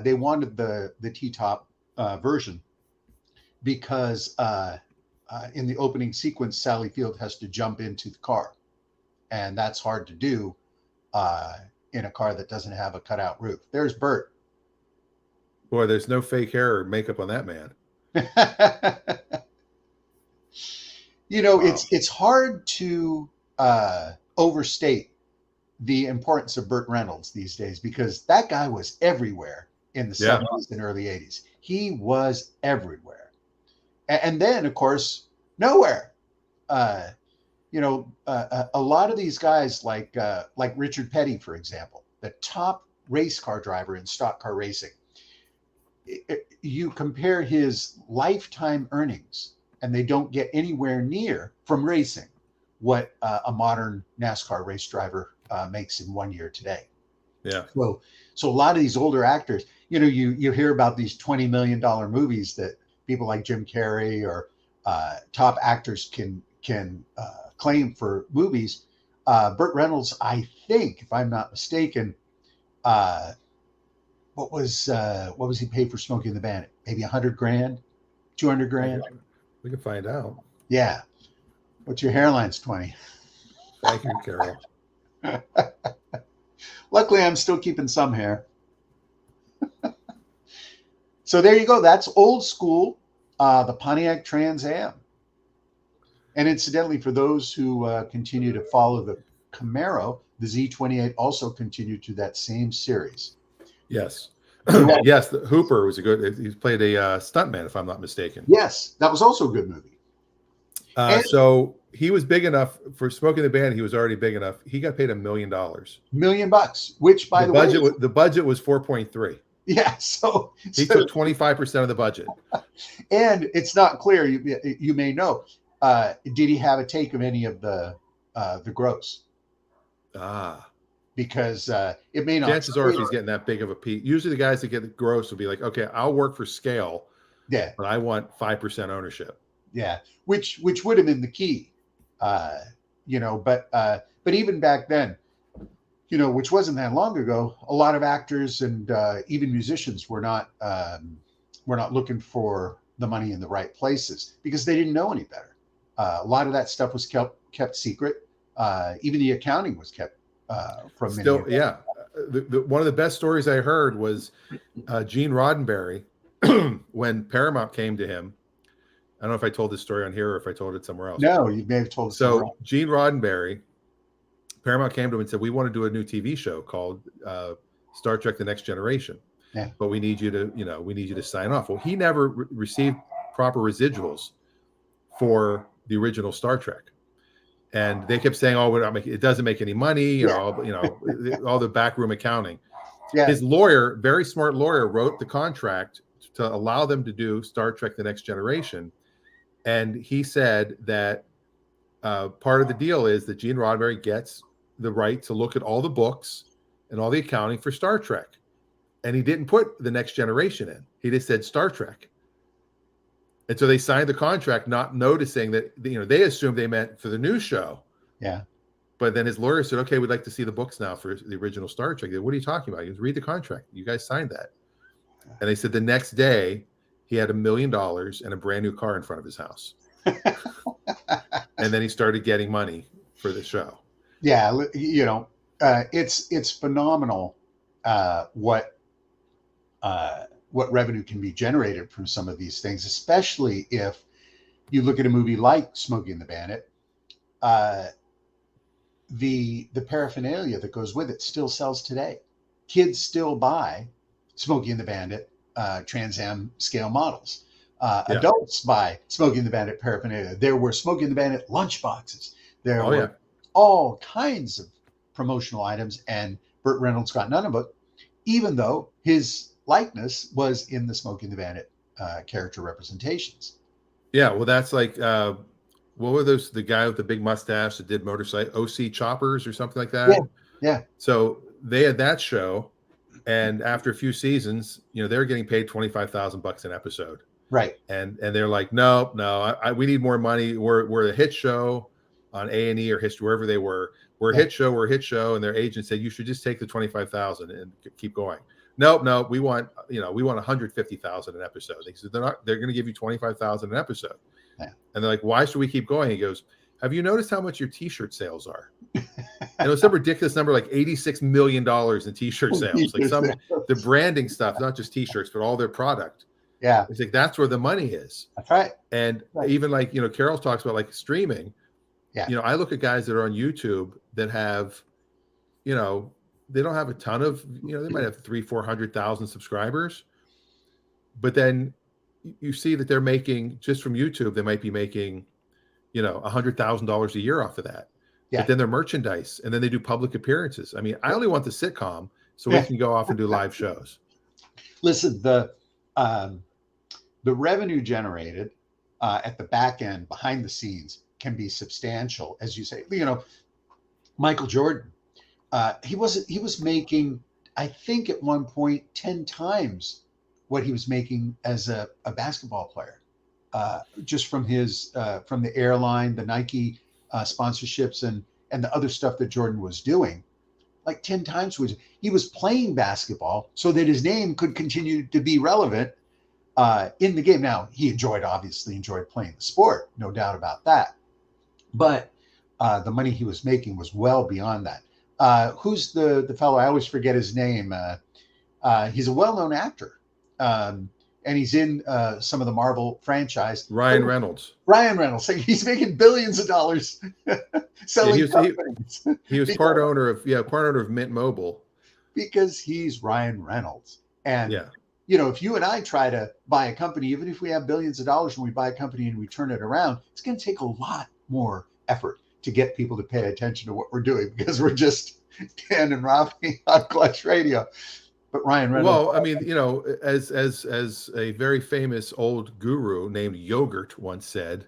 they wanted the T-top version because in the opening sequence, Sally Field has to jump into the car. And that's hard to do in a car that doesn't have a cutout roof. There's Bert. Boy, there's no fake hair or makeup on that man. You know, Wow. it's hard to overstate the importance of Burt Reynolds these days, because that guy was everywhere in the Yeah. 70s and early 80s. He was everywhere. And then, of course, nowhere. You know, a lot of these guys, like Richard Petty, for example, the top race car driver in stock car racing. You compare his lifetime earnings, and they don't get anywhere near from racing what a modern NASCAR race driver makes in 1 year today. Yeah. So a lot of these older actors, you know, you hear about these $20 million movies that people like Jim Carrey or top actors can claim for movies. Burt Reynolds, I think, if I'm not mistaken, what was he paid for Smokey and the Bandit? Maybe $100,000, $200,000. We can find out. Yeah. What's your hairline's 20? Thank you, Carol. Luckily, I'm still keeping some hair. So there you go. That's old school, the Pontiac Trans Am. And incidentally, for those who continue to follow the Camaro, the Z28 also continued to that same series. Yes. Yes, the Hooper was a good. He played a stuntman, if I'm not mistaken. Yes, that was also a good movie. So he was big enough for Smoking the Bandit. He was already big enough. He got paid $1 million. $1 million, which, by the way, the budget was 4.3. Yeah, so He took 25% of the budget. And it's not clear. You may know. Did he have a take of any of the gross? Because it may not. Chances are, if he's getting that big of a piece, usually the guys that get the gross will be like, "Okay, I'll work for scale, Yeah, but I want 5% ownership." yeah, which would have been the key, you know. But even back then, you know, which wasn't that long ago, a lot of actors and even musicians were not looking for the money in the right places because they didn't know any better. A lot of that stuff was kept secret. Even the accounting was kept from many. Still, yeah. One of the best stories I heard was Gene Roddenberry when Paramount came to him. I don't know if I told this story on here or if I told it somewhere else. No, you may have told us. So Gene Roddenberry, Paramount came to him and said, "We want to do a new TV show called Star Trek: The Next Generation, but we need you to sign off." Well, he never received proper residuals for the original Star Trek, and they kept saying, "Oh, we're not making, it doesn't make any money," you know, all the backroom accounting. Yeah. His lawyer, very smart lawyer, wrote the contract to allow them to do Star Trek: The Next Generation. And he said that part of the deal is that Gene Roddenberry gets the right to look at all the books and all the accounting for Star Trek. And he didn't put The Next Generation in. He just said Star Trek. And so they signed the contract, not noticing that, you know, they assumed they meant for the new show. Yeah. But then his lawyer said, "Okay, we'd like to see the books now for the original Star Trek." They said, "What are you talking about?" He goes, "Read the contract. You guys signed that." And they said the next day he had $1 million and a brand new car in front of his house. And then he started getting money for the show. Yeah, you know, it's phenomenal what revenue can be generated from some of these things, especially if you look at a movie like Smokey and the Bandit. The paraphernalia that goes with it still sells today. Kids still buy Smokey and the Bandit Trans Am scale models. Adults buy Smokey and the Bandit paraphernalia. There were Smokey and the Bandit lunchboxes. There were all kinds of promotional items, and Burt Reynolds got none of it, even though his likeness was in the Smokey and the Bandit character representations. Yeah, well, that's like what were those? The guy with the big mustache that did motorcycle OC Choppers or something like that. Yeah, yeah. So they had that show, and after a few seasons, they were getting paid $25,000 an episode. Right. And they're like, no, we need more money. We're a hit show on A&E or History, wherever they were. We're a hit show, and their agent said you should just take the 25,000 and keep going. No, we want 150,000 an episode. They said they're going to give you 25,000 an episode. Yeah. And they're like, why should we keep going? He goes, have you noticed how much your T-shirt sales are? And it was some ridiculous number, like $86 million in T-shirt sales. Like the branding stuff, not just T-shirts, but all their product. Yeah. It's like, that's where the money is. That's right. And even like, Carol talks about like streaming. Yeah. I look at guys that are on YouTube that have, they don't have a ton of, they might have 300,000-400,000 subscribers, but then you see that they're making, just from YouTube, they might be making, $100,000 a year off of that. Yeah. But then their merchandise, and then they do public appearances. I mean, I only want the sitcom so we can go off and do live shows. Listen, the revenue generated at the back end, behind the scenes, can be substantial, as you say. Michael Jordan, he was making, I think at one point, 10 times what he was making as a basketball player, just from his from the airline, the Nike sponsorships, and the other stuff that Jordan was doing. Like 10 times he was playing basketball so that his name could continue to be relevant in the game. Now, he obviously enjoyed playing the sport, no doubt about that. But the money he was making was well beyond that. Who's the fellow? I always forget his name. He's a well-known actor, and he's in some of the Marvel franchise. Ryan Reynolds. He's making billions of dollars selling companies. He was part owner of Mint Mobile. Because he's Ryan Reynolds. And if you and I try to buy a company, even if we have billions of dollars and we buy a company and we turn it around, it's going to take a lot more effort to get people to pay attention to what we're doing, because we're just Dan and Raffi on Clutch Radio. But Ryan Reynolds. Well, I mean, as a very famous old guru named Yogurt once said,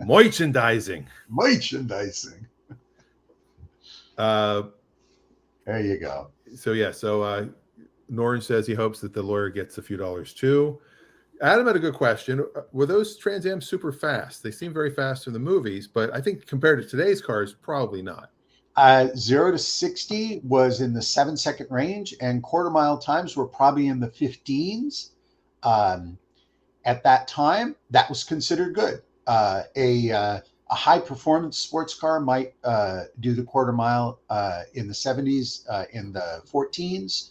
merchandising. There you go. So Norn says he hopes that the lawyer gets a few dollars too. Adam had a good question. Were those Trans Am super fast? They seem very fast in the movies, but I think compared to today's cars, probably not. 0 to 60 was in the 7-second range, and quarter mile times were probably in the 15s. At that time, that was considered good. A high performance sports car might do the quarter mile in the 70s, in the 14s.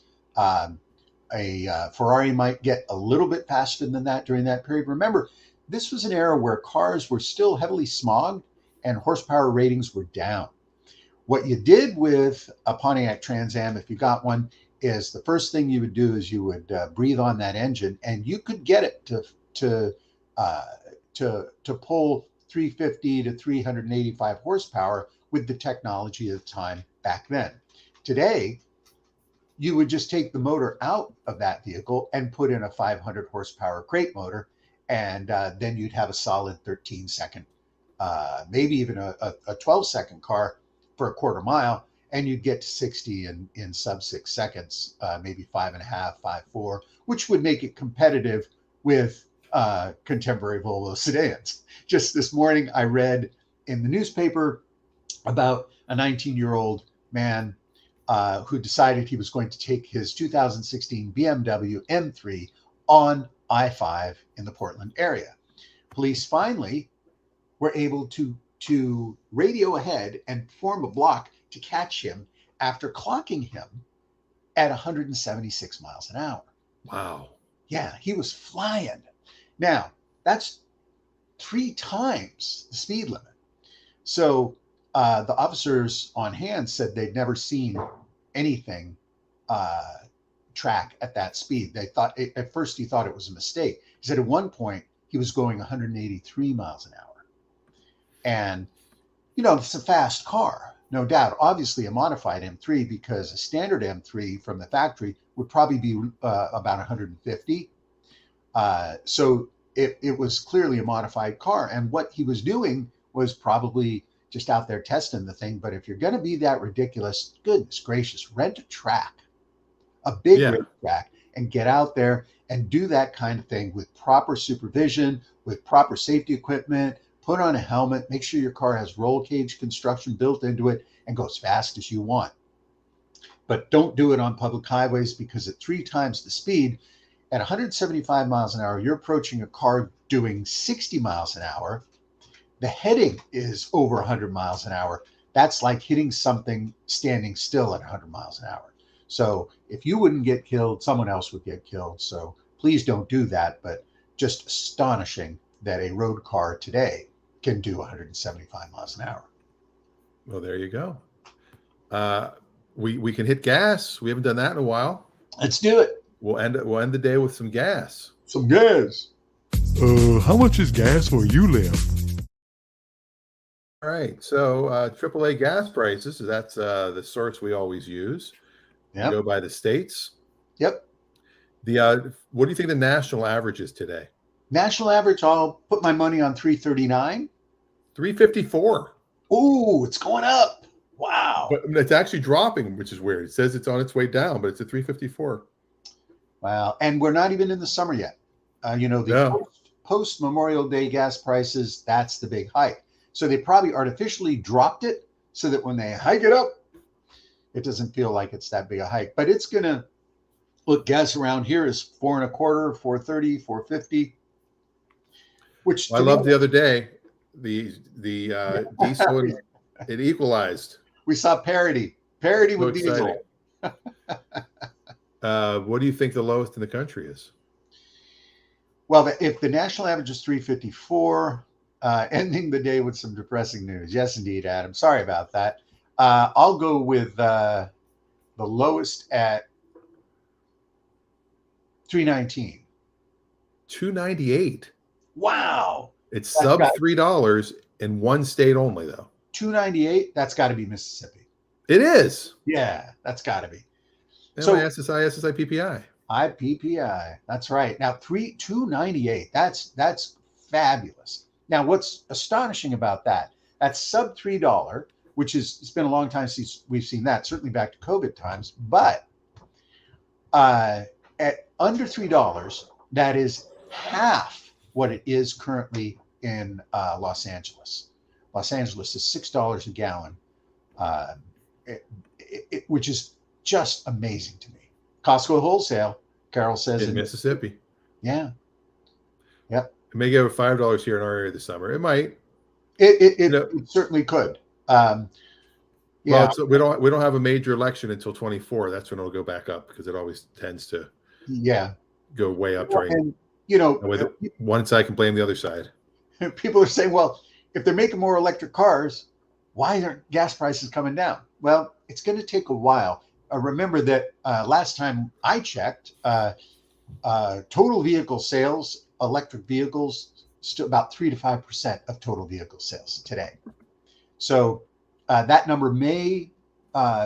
A Ferrari might get a little bit faster than that during that period. Remember, this was an era where cars were still heavily smogged and horsepower ratings were down. What you did with a Pontiac Trans Am, if you got one, is the first thing you would do is you would breathe on that engine, and you could get it to pull 350 to 385 horsepower with the technology of the time back then. Today, you would just take the motor out of that vehicle and put in a 500 horsepower crate motor, and then you'd have a solid 13-second, maybe even a 12-second car for a quarter mile, and you'd get to 60 in sub 6 seconds, maybe 5.5, 5.4, which would make it competitive with contemporary Volvo sedans. Just this morning, I read in the newspaper about a 19-year-old man who decided he was going to take his 2016 BMW M3 on I-5 in the Portland area. Police finally were able to radio ahead and form a block to catch him after clocking him at 176 miles an hour. Wow. Yeah, he was flying. Now, that's 3 times the speed limit. So the officers on hand said they'd never seen anything track at that speed. They thought, at first he thought it was a mistake. He said at one point he was going 183 miles an hour. And, it's a fast car, no doubt. Obviously a modified M3, because a standard M3 from the factory would probably be about 150. So it was clearly a modified car. And what he was doing was probably just out there testing the thing. But if you're going to be that ridiculous, goodness gracious, rent a track, a big Yeah. race track, and get out there and do that kind of thing with proper supervision, with proper safety equipment. Put on a helmet, make sure your car has roll cage construction built into it, and go as fast as you want. But don't do it on public highways, because at 3 times the speed, at 175 miles an hour, you're approaching a car doing 60 miles an hour. The heading is over 100 miles an hour. That's like hitting something standing still at 100 miles an hour. So if you wouldn't get killed, someone else would get killed. So please don't do that. But just astonishing that a road car today can do 175 miles an hour. Well, there you go. We can hit gas. We haven't done that in a while. Let's do it. We'll end the day with some gas. Some gas. How much is gas where you live? All right. So AAA gas prices, that's the source we always use. Yep. Go by the states. Yep. What do you think the national average is today? National average, I'll put my money on 339. 354. Ooh, it's going up. Wow. But it's actually dropping, which is weird. It says it's on its way down, but it's at 354. Wow. And we're not even in the summer yet. The post Memorial Day gas prices, that's the big hike. So they probably artificially dropped it so that when they hike it up, it doesn't feel like it's that big a hike. But it's going to look, gas around here is 4.25, 430, 450. Which I loved the other day, the diesel, it equalized. We saw parity with exciting. diesel. What do you think the lowest in the country is? Well, if the national average is 354, ending the day with some depressing news. Yes, indeed, Adam. Sorry about that. I'll go with the lowest at 319. 298. Wow. It's sub $3 in one state only, though. 298. That's got to be Mississippi. It is. Yeah, that's got to be. So SSI PPI. IPPI. That's right. Now 298. That's fabulous. Now, what's astonishing about that? That's sub $3, which is, it's been a long time since we've seen that. Certainly back to COVID times, but at under $3, that is half what it is currently in Los Angeles. Los Angeles is $6 a gallon, which is just amazing to me. Costco wholesale, Carol says, in Mississippi. Yeah. Yep. It may go $5 here in our area this summer. It might. It certainly could. Yeah. Well, we don't have a major election until 24. That's when it'll go back up, because it always tends to go way up. Right. And with one side can blame the other side. People are saying, well, if they're making more electric cars, why aren't gas prices coming down? Well, it's going to take a while. Remember that last time I checked, total vehicle sales, electric vehicles, still about 3 to 5% of total vehicle sales today. So that number may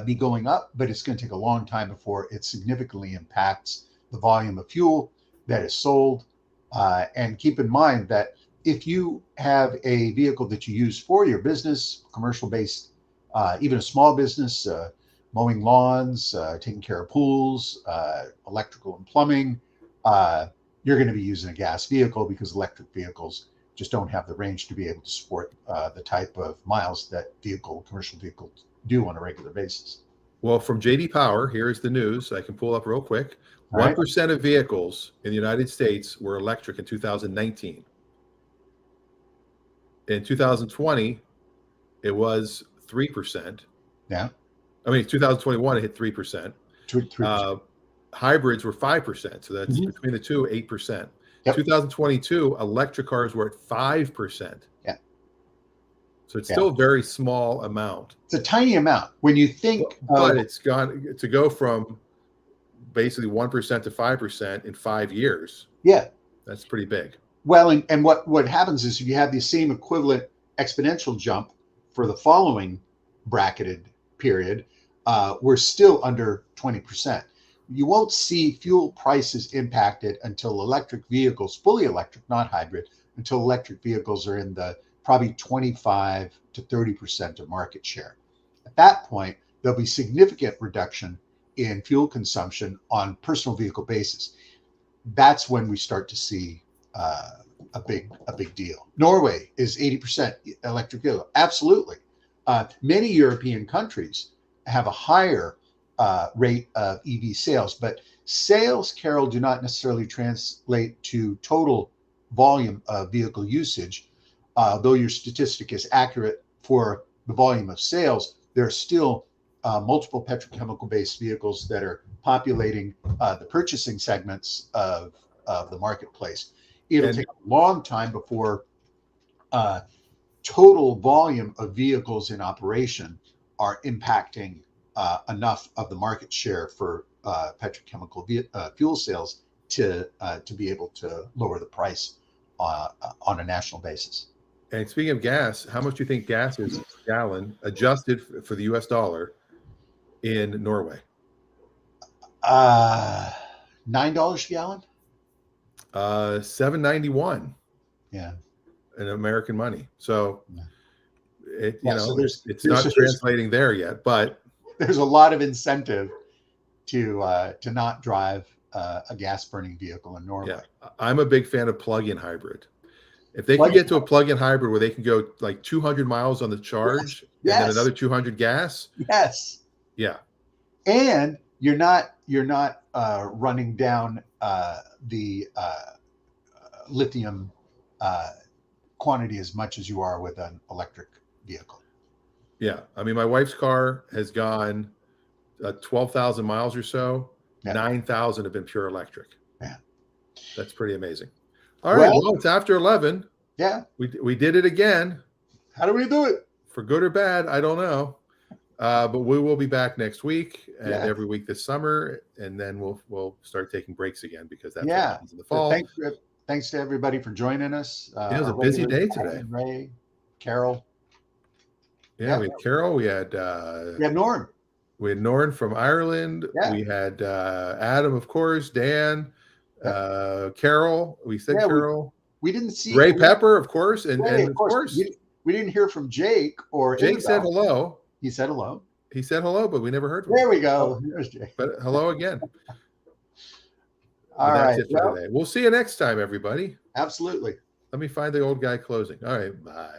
be going up, but it's going to take a long time before it significantly impacts the volume of fuel that is sold. And keep in mind that if you have a vehicle that you use for your business, commercial based, even a small business, mowing lawns, taking care of pools, electrical and plumbing, you're going to be using a gas vehicle, because electric vehicles just don't have the range to be able to support the type of miles that commercial vehicles do on a regular basis. Well, from JD Power, here's the news. I can pull up real quick. 1% of vehicles in the United States were electric in 2019. In 2020, it was 3%. Yeah. I mean, 2021, it hit 3%. 3%. Hybrids were 5%. So that's between the two, 8%. Yep. 2022, electric cars were at 5%. Yeah. So it's still a very small amount. It's a tiny amount when you think. But it's gone to go from basically 1% to 5% in 5 years. Yeah. That's pretty big. Well, and what happens is, if you have the same equivalent exponential jump for the following bracketed period, we're still under 20%. You won't see fuel prices impacted until electric vehicles, fully electric, not hybrid, until electric vehicles are in the probably 25 to 30% of market share. At that point, there'll be significant reduction in fuel consumption on personal vehicle basis. That's when we start to see a big deal. Norway is 80% electric vehicle. Absolutely. Many European countries have a higher rate of EV sales, but sales, Carol, do not necessarily translate to total volume of vehicle usage. Though your statistic is accurate for the volume of sales, there are still multiple petrochemical-based vehicles that are populating the purchasing segments of the marketplace. It'll take a long time before total volume of vehicles in operation are impacting enough of the market share for petrochemical fuel sales to be able to lower the price on a national basis. And speaking of gas, how much do you think gas is per gallon adjusted for the US dollar in Norway? $9 a gallon. $7.91. Yeah, in American money. So it so it's not translating there yet, but there's a lot of incentive to not drive a gas burning vehicle in Norway. Yeah, I'm a big fan of plug-in hybrid. If they can get to a plug-in hybrid where they can go like 200 miles on the charge and then another 200 gas. Yes. Yeah. And you're not running down the lithium quantity as much as you are with an electric vehicle. Yeah. I mean, my wife's car has gone 12,000 miles or so. Yeah. 9,000 have been pure electric. Yeah. That's pretty amazing. All right. Well, it's after 11. Yeah. We did it again. How do we do it? For good or bad, I don't know. But we will be back next week and every week this summer, and then we'll start taking breaks again because that's what happens in the fall. Thanks to everybody for joining us. It was a busy day today. Ray, Carol. Yeah, we had Carol. We had Norm. We had Norm from Ireland. Yeah. We had Adam, of course, Dan, Carol. We said Carol. We didn't see Ray Pepper, of course, and of course we didn't hear from Jake or Jake said hello. He said hello. He said hello, but we never heard from him. There we go. There's Jake. But hello again. All right. That's it for today. We'll see you next time, everybody. Absolutely. Let me find the old guy closing. All right. Bye.